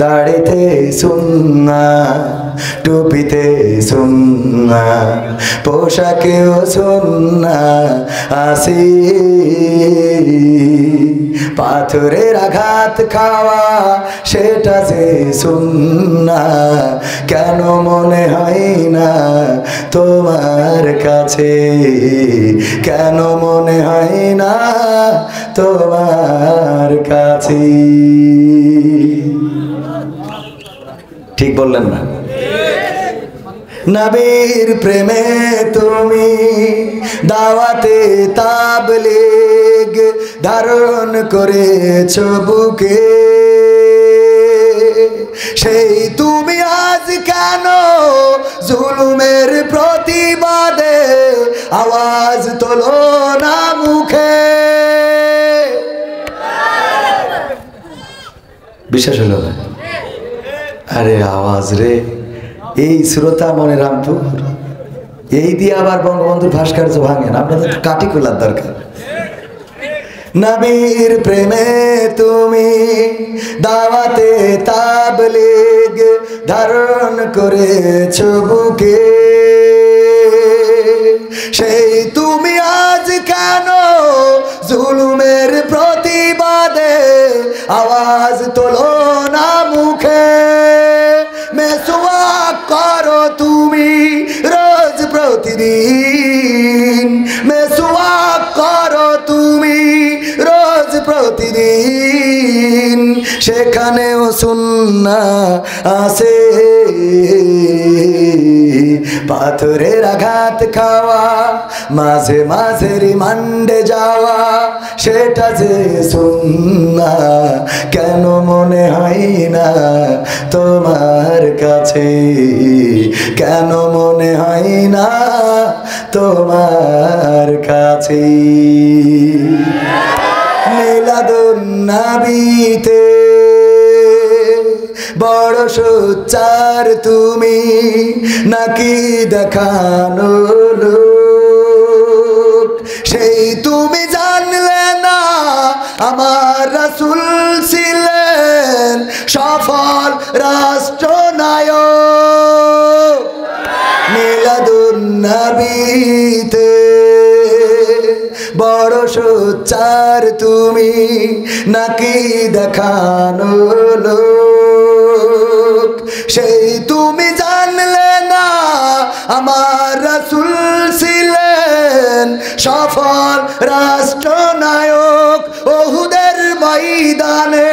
দাড়িতে সুন্নাহ, টুপিতে সুন্নাহ, পোশাকেও সুন্নাহ আসি। পাথরের আঘাত খাওয়া সেটা যে সুন্নাহ, কেন মনে হয় না তোমার কাছে? কেন মনে হয় না তোমার কাছে? ঠিক বললেন না? নবীর প্রেমে তুমি দাওয়াতে তাবলীগ ধারণ করেছো বুকে, সেই তুমি আজ কেন জুলুমের প্রতিবাদে আওয়াজ তোলো না মুখে? বিশ্বাস হলো না? আরে আওয়াজ রে, এই শ্রোতা মনে রামপুর, এই দিয়ে আবার বঙ্গবন্ধুর ভাস্কর্য ভাঙেন, আপনাদের তো কাটি খোলার দরকার। নবীর প্রেমে তুমি দাওয়াতে তাবলীগ ধারণ করেছো বুকে, সেই তুমি আজ কেন জুলুমের প্রতিবাদে আওয়াজ তোলো না মুখে? মেসওয়াক করো তুমি রোজ প্রতিদিন, মেসওয়াক করো তুমি রোজ প্রতিদিন, সেখানেও সুন্নাহ আছে। পাথরের আঘাত খাওয়া, মাঝে মাঝে রিমান্ডে যাওয়া, সেটা যে সুন্নাহ, কেন মনে হয় না তোমার কাছে? কেন মনে হয় না তোমার কাছে? মিলাদুন নবীতে বড় সোচ্চার তুমি, নাকি দেখানো লোক? সেই তুমি জানলে না আমার রাসূল ছিলেন সফল রাষ্ট্রনায়ক। মিলাদুন নবীতে বড় সোচ্চার তুমি, নাকি দেখানো লোক? সেই তুমি জানলে না আমার রাসূল ছিলেন সফল রাষ্ট্রনায়ক। ওহুদের ময়দানে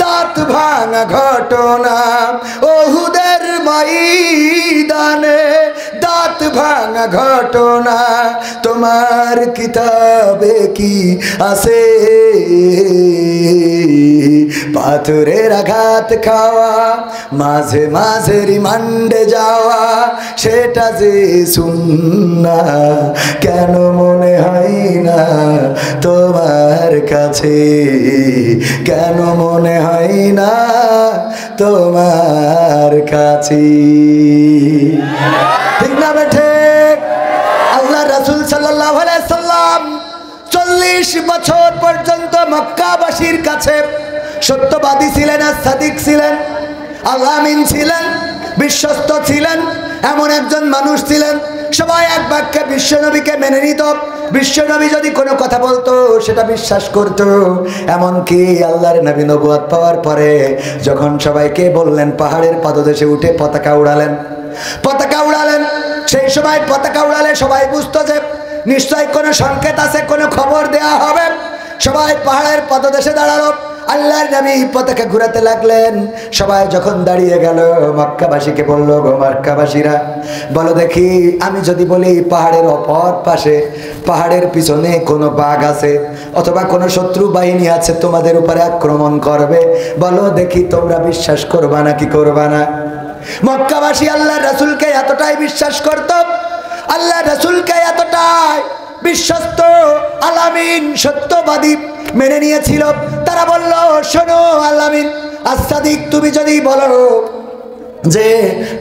দাঁত ভাঙা ঘটনা, ওহুদের ময়দানে দাঁত ভাঙা ঘটনা তোমার কিতাবে কি আছে? পাথরের আঘাত খাওয়া, মাঝে মাঝে রিমান্ডে যাওয়া, সেটা যে সুন্নাহ, কেন মনে হয় না তোমার কাছে? কেন মনে হয় না তোমার কাছে? ঠিক না বেঠে? আল্লাহ রাসূল সাল্লাল্লাহু আলাইহি সাল্লাম 40 বছর পর্যন্ত মক্কাবাসীর কাছে সত্যবাদী ছিলেন, আর সাদিক ছিলেন, আল-আমিন ছিলেন, বিশ্বস্ত ছিলেন, এমন একজন মানুষ ছিলেন। সবাই এক বাক্যে বিশ্বনবীকে মেনে নিত। বিশ্বনবী যদি কোনো কথা বলতো সেটা বিশ্বাস করত। এমনকি আল্লাহর নবী নবুয়ত পাওয়ার পরে যখন সবাইকে বললেন পাহাড়ের পাদদেশে উঠে পতাকা উড়ালেন, পতাকা উড়ালেন, সেই সময় পতাকা উড়ালে সবাই বুঝতো যে নিশ্চয় কোনো সংকেত আছে, কোনো খবর দেয়া হবে। সবাই পাহাড়ের পাদদেশে দাঁড়ালো, আল্লাহর নবী পতাকা ঘুরাতে লাগলেন। সবাই যখন দাঁড়িয়ে গেল, মক্কাবাসীকে বলল, গো মক্কাবাসীরা বলো দেখি, আমি যদি বলি পাহাড়ের অপর পাশে, পাহাড়ের পিছনে কোনো বাঘ আছে অথবা কোনো শত্রু বাহিনী আছে তোমাদের উপরে আক্রমণ করবে, বলো দেখি তোমরা বিশ্বাস করবা নাকি করবা না? মক্কাবাসী আল্লাহর রাসূলকে এতটাই বিশ্বাস করত, আল্লাহর রাসূলকে এতটাই বিশ্বস্ত, আল-আমিন সত্যবাদী মেনে নিয়েছিল। তারা বলল, শোনো আল-আমিন, আস-সাদিক, তুমি যদি বলো যে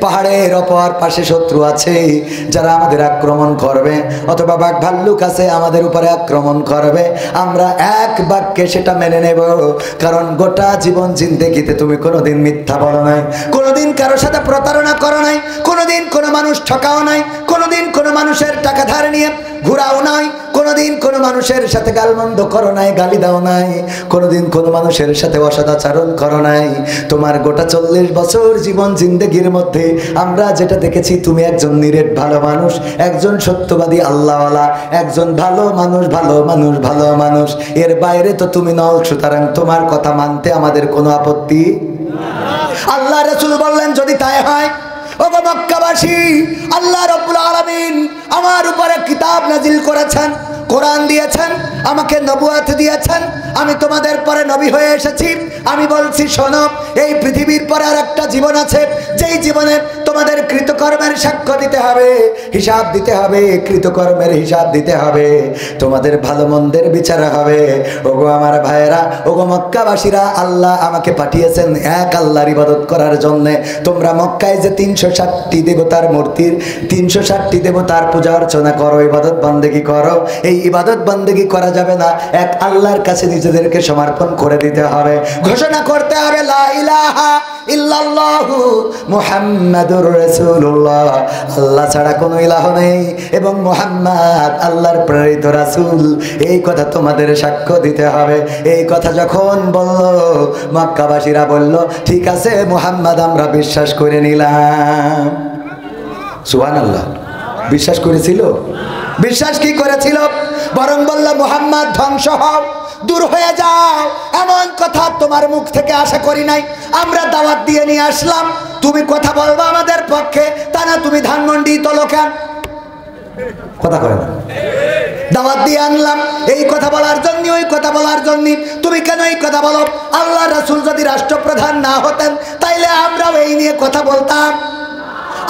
পাহাড়ের অপর পাশে শত্রু আছে যারা আমাদের আক্রমণ করবে, অথবা বাঘ ভাল্লুক আছে আমাদের উপরে আক্রমণ করবে, আমরা এক বাক্যে সেটা মেনে নেব। কারণ গোটা জীবন জিন্দেগিতে তুমি কোনোদিন মিথ্যা বলো নাই, কোনোদিন কারো সাথে প্রতারণা করো নাই, কোনোদিন কোনো মানুষ ঠকাও নাই, কোনোদিন কোনো মানুষের টাকা ধার নিয়ে ঘুরাও নাই, কোনোদিন কোনো মানুষের সাথে গালমন্দ করো নাই, গালি দাও নাই, কোনোদিন কোনো মানুষের সাথে অসদাচরণ করো নাই। তোমার গোটা 40 বছর জীবন জিন্দেগির মধ্যে আমরা যেটা দেখেছি, তুমি একজন নিরেট ভালো মানুষ, একজন সত্যবাদী আল্লাহওয়ালা, একজন ভালো মানুষ, ভালো মানুষ, ভালো মানুষ। এর বাইরে তো তুমি নও, সুতরাং তোমার কথা মানতে আমাদের কোনো আপত্তি। আল্লাহ রাসূল বললেন, যদি তাই হয় ওগো মক্কাবাসী, আল্লাহ রাব্বুল আলামিন আমার উপরে কিতাব নাজিল করেছেন, কোরআন দিয়েছেন, আমাকে নবুয়ত দিয়েছেন, আমি তোমাদের পরে নবী হয়ে এসেছি। আমি বলছি শোনো, এই পৃথিবীর পরে আর একটা জীবন আছে, যেই জীবনে তোমাদের কৃতকর্মের সাক্ষ্য দিতে হবে, হিসাব দিতে হবে, কৃতকর্মের হিসাব দিতে হবে, তোমাদের ভালো মন্দের বিচার হবে। ওগো আমার ভাইয়েরা, ওগো মক্কাবাসীরা, আল্লাহ আমাকে পাঠিয়েছেন এক আল্লাহর ইবাদত করার জন্যে। তোমরা মক্কায় যে 360টি দেবতার মূর্তির, 360টি দেবতার পূজা অর্চনা করো, ইবাদত বন্দেগী করো, এই ইবাদত বন্দেগী করা যাবে না, এক আল্লাহর কাছে নিজেদেরকে সমর্পণ করে দিতে হবে, ঘোষণা করতে হবে লা ইলাহা ইল্লাল্লাহু মুহাম্মাদুর রাসূলুল্লাহ, আল্লাহ ছাড়া কোনো ইলাহ নেই এবং মুহাম্মদ আল্লাহর প্রেরিত রাসূল। এই কথা তোমাদের সাক্ষ্য দিতে হবে। এই কথা যখন বলল, মক্কাবাসীরা বলল, ঠিক আছে মুহাম্মদ আমরা বিশ্বাস করে নিলাম। সুবহানাল্লাহ। বিশ্বাস করেছিল? বিশ্বাস কি করেছিল? বরং বলল, মুহাম্মদ ধ্বংস হও, দূর হয়ে যাও, এমন কথা তোমার মুখ থেকে আশা করি নাই। আমরা দাওয়াত দিয়ে নিয়ে আসলাম, তুমি কথা বলবো আমাদের পক্ষে, তা না তুমি ধানমন্ডি তোলো কেন? কথা কয় না? দাওয়াত দিয়ে আনলাম এই কথা বলার জন্য, ওই কথা বলার জন্য, তুমি কেন এই কথা বলো? আল্লাহ রাসূল যদি রাষ্ট্রপ্রধান না হতেন, তাইলে আমরাও এই নিয়ে কথা বলতাম।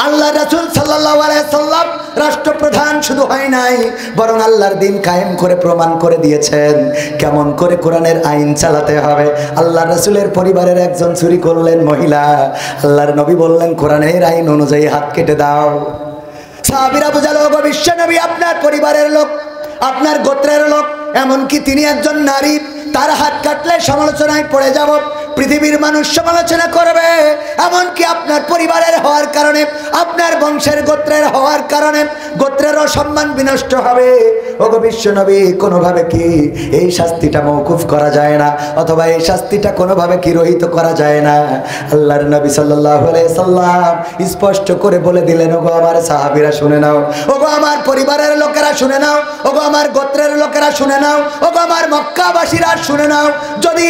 আল্লাহ রাসূল সাল্লাল্লাহু আলাইহি সাল্লাম রাষ্ট্রপ্রধান শুধু হয় নাই, বরং আল্লাহর দ্বীন কায়েম করে প্রমাণ করে দিয়েছেন কেমন করে কোরআনের আইন চালাতে হবে। আল্লাহ রাসূলের পরিবারের একজন চুরি করলেন মহিলা, আল্লাহর নবী বললেন কোরআনের আইন অনুযায়ী হাত কেটে দাও। সাহাবীরা বুঝালো, গো বিশ্ব নবী আপনার পরিবারের লোক, আপনার গোত্রের লোক, এমনকি তিনি একজন নারী, তার হাত কাটলে সমালোচনায় পড়ে যাব, পৃথিবীর মানুষ সমালোচনা করবে, এমনকি আপনার পরিবারের হওয়ার কারণে, আপনার বংশের গোত্রের হওয়ার কারণে গোত্রেরও সম্মান বিনষ্ট হবে। ওগো বিশ্ব নবী, কোনোভাবে কি এই শাস্তিটা মওকুফ করা যায় না, অথবা এই শাস্তিটা কোনোভাবে কি রহিত করা যায় না? আল্লাহর নবী সাল্লাল্লাহু আলাইহি সাল্লাম স্পষ্ট করে বলে দিলেন, ওগো আমার সাহাবীরা শুনে নাও, ওগো আমার পরিবারের লোকেরা শুনে নাও, ওগো আমার গোত্রের লোকেরা শুনে নাও, ওগো আমার মক্কাবাসীরা শুনে নাও, যদি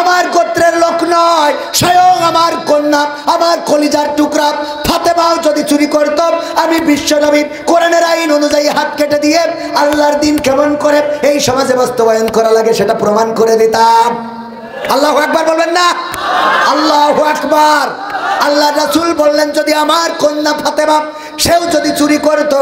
আমার গোত্রের লোক নয়, স্বয়ং আমার কন্যা, আমার কলিজার টুকরা ফাতেমাও যদি চুরি করত, আমি বিশ্ব নবী কোরআনের আইন অনুযায়ী হাত কেটে দিয়ে আল্লাহর দ্বীন কেমন করে এই সমাজে বাস্তবায়ন করা লাগে সেটা প্রমাণ করে দিতাম। আল্লাহু আকবার বলবেন না? আল্লাহু আকবার। আল্লাহ রাসূল বললেন, যদি আমার কন্যা ফাতেমা সেও যদি চুরি করত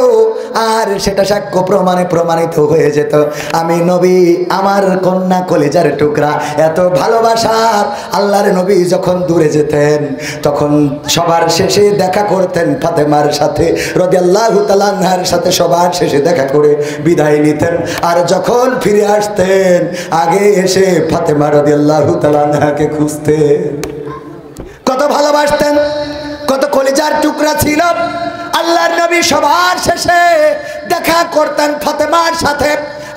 আর সেটা সাক্ষ্য প্রমাণে প্রমাণিত হয়ে যেত, আমি নবী আমার কন্যা কলিজার টুকরা এত ভালোবাসার আল্লাহর নবী যখন দূরে যেতেন, তখন সবার শেষে দেখা করতেন ফাতেমার সাথে রাদিয়াল্লাহু তাআলা আনহার সাথে, সবার শেষে দেখা করে বিদায় নিতেন। আর যখন ফিরে আসতেন, আগে এসে ফাতেমা রাদিয়াল্লাহু তাআলা আনহাকে খুঁজতেন। কত ভালোবাসতেন, কত কলিজার টুকরা ছিল। আল্লাহর নবী সবার শেষে দেখা করতেন ফাতেমার সাথে।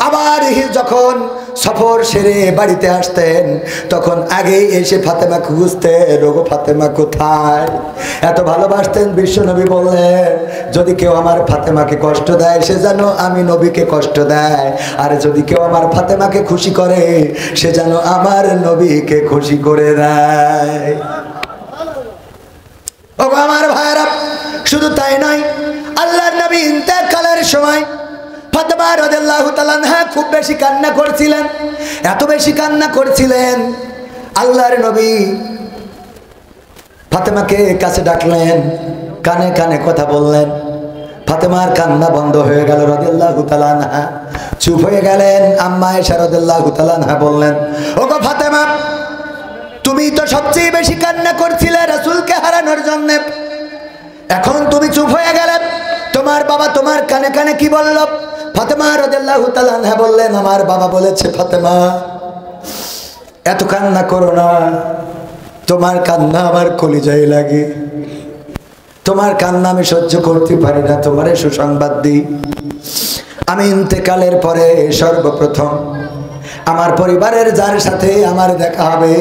আবার যখন সফর সেরে বাড়িতে আসতেন, তখন আগেই এসে ফাতেমা খুঁজতেন, ওগো ফাতেমা কোথায়? এত ভালোবাসতেন। বিশ্ব নবী বললেন, যদি কেউ আমার ফাতেমাকে কষ্ট দেয়, সে যেন আমি নবীকে কষ্ট দেয়, আর যদি কেউ আমার ফাতেমাকে খুশি করে, সে যেন আমার নবীকে খুশি করে দেয়। ওগো আমার ভাইরা, শুধু তাই নয়, আল্লাহর নবী ইন্তেকালের সময় ফাতেমা রাদিয়াল্লাহু তাআলা আনহা খুব বেশি কান্না করছিলেন। এত বেশি কান্না করছিলেন, আল্লাহর নবী ফাতেমাকে কাছে ডাকলেন, কানে কানে কথা বললেন। ফাতেমার কান্না বন্ধ হয়ে গেল রাদিয়াল্লাহু তাআলা আনহা, চুপ হয়ে গেলেন। আম্মা আয়েশা রাদিয়াল্লাহু তাআলা আনহা বললেন, ওগো ফাতেমা, তুমি তো সবচেয়ে বেশি কান্না করছিলে রাসূলকে হারানোর জন্য। জন্য। এখন তুমি চুপ হয়ে গেলে, তোমার বাবা তোমার কানে কানে কি বলল? ফাতেমা রাদিয়াল্লাহু তাআলা আনহা বললেন, আমার বাবা বলেছে, ফাতেমা এত কান্না করো না, তোমার কান্না আমার কলিজায় লাগে, তোমার কান্না আমি সহ্য করতে পারি না। তোমারে সুসংবাদ দিই, আমি ইন্তেকালের পরে সর্বপ্রথম আমার পরিবারের যার সাথে আমার দেখা হবে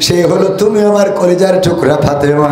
সে হলো তুমি, আমার কলিজার টুকরা ফাতেমা।